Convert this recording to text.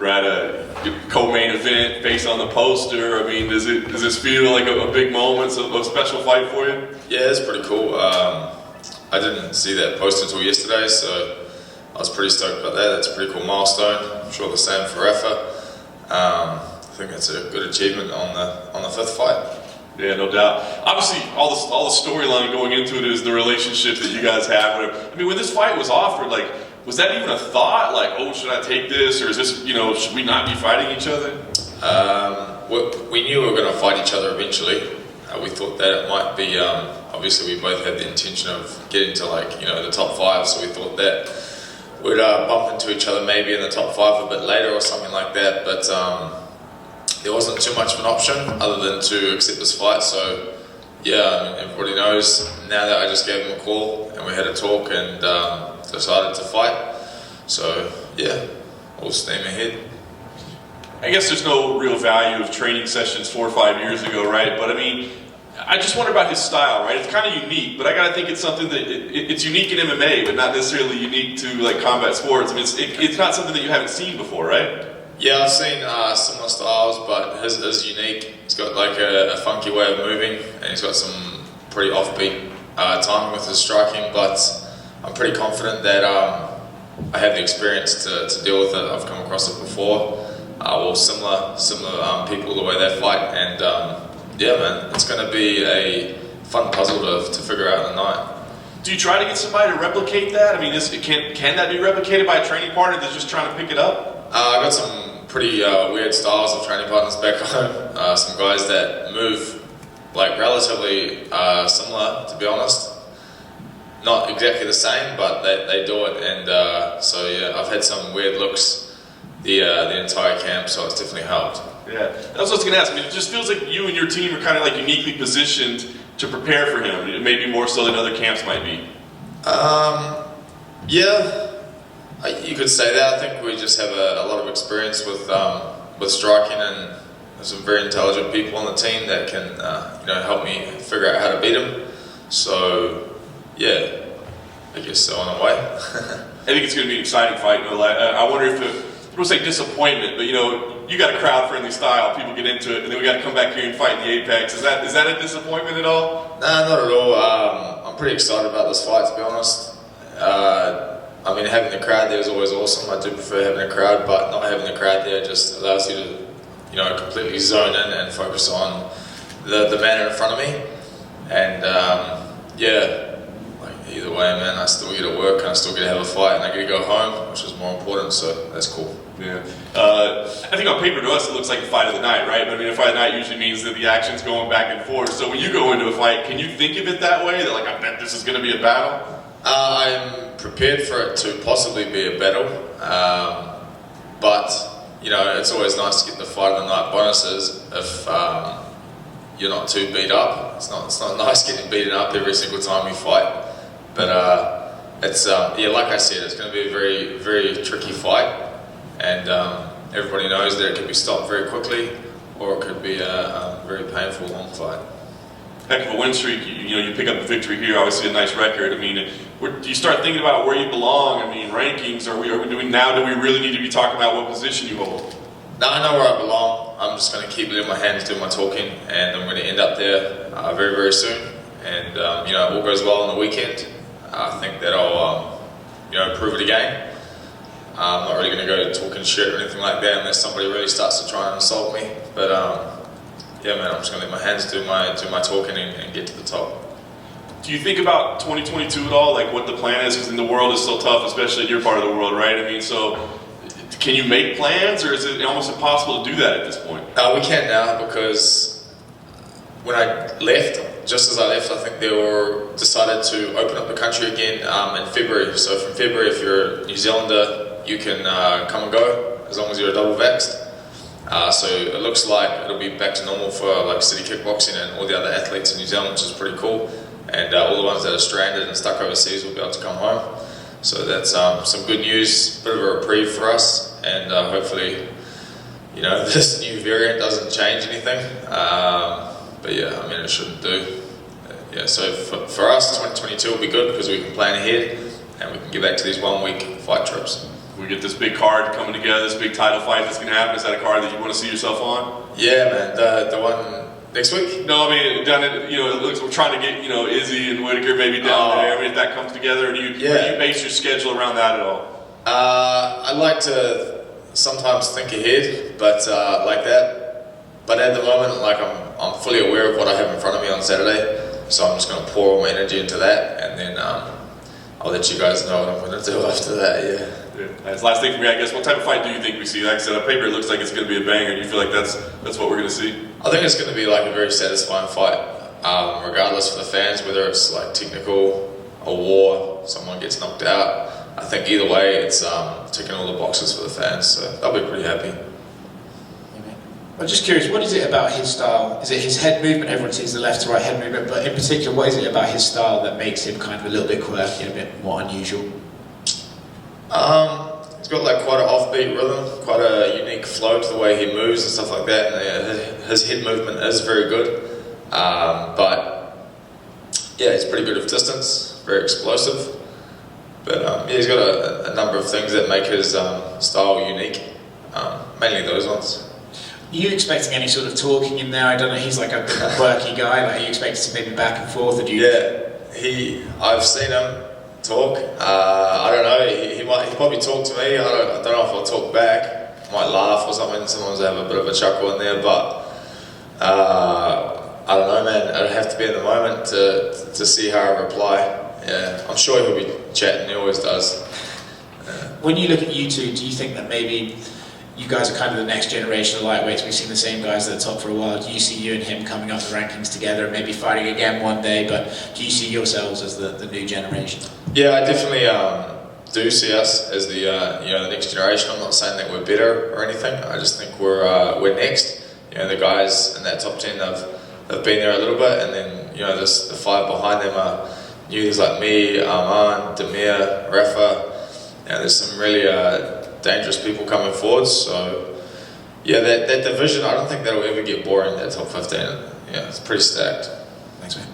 We're at a co-main event based on the poster. I mean, does this feel like a big moment, a special fight for you? Yeah, it's pretty cool. I didn't see that poster until yesterday, so I was pretty stoked about that. That's a pretty cool milestone. I'm sure the same for Rafa. I think that's a good achievement on the fifth fight. Yeah, no doubt. Obviously, all the storyline going into it is the relationship that you guys have. I mean, when this fight was offered, like, was that even a thought? Like, oh, should I take this, or is this, should we not be fighting each other? We knew we were going to fight each other eventually. We thought that it might be. Obviously, we both had the intention of getting to the top 5, so we thought that we'd bump into each other maybe in the top 5 a bit later or something like that. But there wasn't too much of an option other than to accept this fight. So yeah, I mean, everybody knows now that I just gave him a call and we had a talk and decided to fight. So yeah, all steam ahead. I guess there's no real value of training sessions 4 or 5 years ago, right? But I mean, I just wonder about his style, right? It's kind of unique, but I gotta think it's something that it's unique in MMA, but not necessarily unique to like combat sports. I mean, it's not something that you haven't seen before, right? Yeah, I've seen similar styles, but his is unique. He's got like a funky way of moving, and he's got some pretty offbeat timing with his striking. But I'm pretty confident that I have the experience to deal with it. I've come across it before. Similar people, the way they fight, and yeah, man, it's going to be a fun puzzle to figure out in the night. Do you try to get somebody to replicate that? I mean, can that be replicated by a training partner that's just trying to pick it up? I got some pretty weird styles of training partners back home. Some guys that move like relatively similar, to be honest. Not exactly the same, but they do it, and so yeah, I've had some weird looks the entire camp, so it's definitely helped. Yeah, that's what I was going to ask. I mean, it just feels like you and your team are kind of like uniquely positioned to prepare for him, maybe more so than other camps might be. Yeah, you could say that. I think we just have a lot of experience with striking, and there's some very intelligent people on the team that can help me figure out how to beat him. So yeah, I guess so in a way. I think it's going to be an exciting fight. I wonder if I don't say disappointment, but you got a crowd-friendly style. People get into it, and then we got to come back here and fight in the Apex. Is that a disappointment at all? Nah, not at all. I'm pretty excited about this fight, to be honest. I mean, having the crowd there is always awesome. I do prefer having a crowd, but not having the crowd there just allows you to, completely zone in and focus on the man in front of me. And yeah. Either way, man, I still get to work and I still get to have a fight and I get to go home, which is more important, so that's cool. Yeah. I think on paper to us it looks like a fight of the night, right? But I mean, a fight of the night usually means that the action's going back and forth. So when you go into a fight, can you think of it that way? That like, I bet this is going to be a battle? I'm prepared for it to possibly be a battle, but it's always nice to get the fight of the night bonuses if you're not too beat up. It's not nice getting beaten up every single time you fight. But it's like I said, it's going to be a very, very tricky fight, and everybody knows that it can be stopped very quickly, or it could be a very painful long fight. Heck of a win streak. You pick up the victory here. Obviously, a nice record. I mean, do you start thinking about where you belong? I mean, rankings. Are we doing now? Do we really need to be talking about what position you hold? No, I know where I belong. I'm just going to keep it in my hands, do my talking, and I'm going to end up there very, very soon. And it all goes well on the weekend. I think that I'll, prove it again. I'm not really going to go talking shit or anything like that unless somebody really starts to try and insult me. But yeah, man, I'm just going to let my hands do my talking and get to the top. Do you think about 2022 at all? Like what the plan is? Because the world is so tough, especially in your part of the world, right? I mean, so can you make plans, or is it almost impossible to do that at this point? We can now, because when I left. Just as I left, I think they decided to open up the country again in February. So from February, if you're a New Zealander, you can come and go as long as you're double vaxxed. So it looks like it'll be back to normal for like city kickboxing and all the other athletes in New Zealand, which is pretty cool. And all the ones that are stranded and stuck overseas will be able to come home. So that's some good news, bit of a reprieve for us, and hopefully, this new variant doesn't change anything. But yeah, I mean, it shouldn't do. Yeah, so for us, 2022 will be good because we can plan ahead and we can get back to these 1 week fight trips. we get this big card coming together, this big title fight that's going to happen. Is that a card that you want to see yourself on? Yeah, man. The one next week? No, I mean down at it looks we're trying to get Izzy and Whitaker maybe down there. I mean, if that comes together, or do you base your schedule around that at all? I like to sometimes think ahead, but like that. But at the moment, like I'm fully aware of what I have in front of me on Saturday, so I'm just going to pour all my energy into that, and then I'll let you guys know what I'm going to do after that. Yeah. That's last thing for me, I guess. What type of fight do you think we see? Like I said, on paper it looks like it's going to be a banger. Do you feel like that's what we're going to see? I think it's going to be like a very satisfying fight, regardless for the fans, whether it's like technical, a war, someone gets knocked out. I think either way, it's ticking all the boxes for the fans, so they'll be pretty happy. I'm just curious, what is it about his style? Is it his head movement? Everyone sees the left to right head movement, but in particular, what is it about his style that makes him kind of a little bit quirky, a bit more unusual? He's got like quite an offbeat rhythm, quite a unique flow to the way he moves and stuff like that, and his head movement is very good. But yeah, he's pretty good with distance, very explosive. But yeah, he's got a number of things that make his style unique, mainly those ones. Are you expecting any sort of talking in there? I don't know, he's like a quirky guy, like are you expecting some maybe back and forth? Or do you... Yeah, I've seen him talk. I don't know, he probably talk to me. I don't know if I'll talk back. I might laugh or something, sometimes I have a bit of a chuckle in there, but I don't know, man. It'll have to be in the moment to see how I reply. Yeah, I'm sure he'll be chatting, he always does. When you look at you two, do you think that maybe you guys are kind of the next generation of lightweights? We've seen the same guys at the top for a while. Do you see you and him coming up the rankings together and maybe fighting again one day, but do you see yourselves as the new generation? Yeah, I definitely do see us as the the next generation. I'm not saying that we're better or anything. I just think we're next. The guys in that top 10 have been there a little bit, and then the five behind them are youths like me, Arman, Demir, Rafa. There's some really dangerous people coming forward. So yeah, that division, I don't think that'll ever get boring. That top 15, yeah, it's pretty stacked. Thanks, man.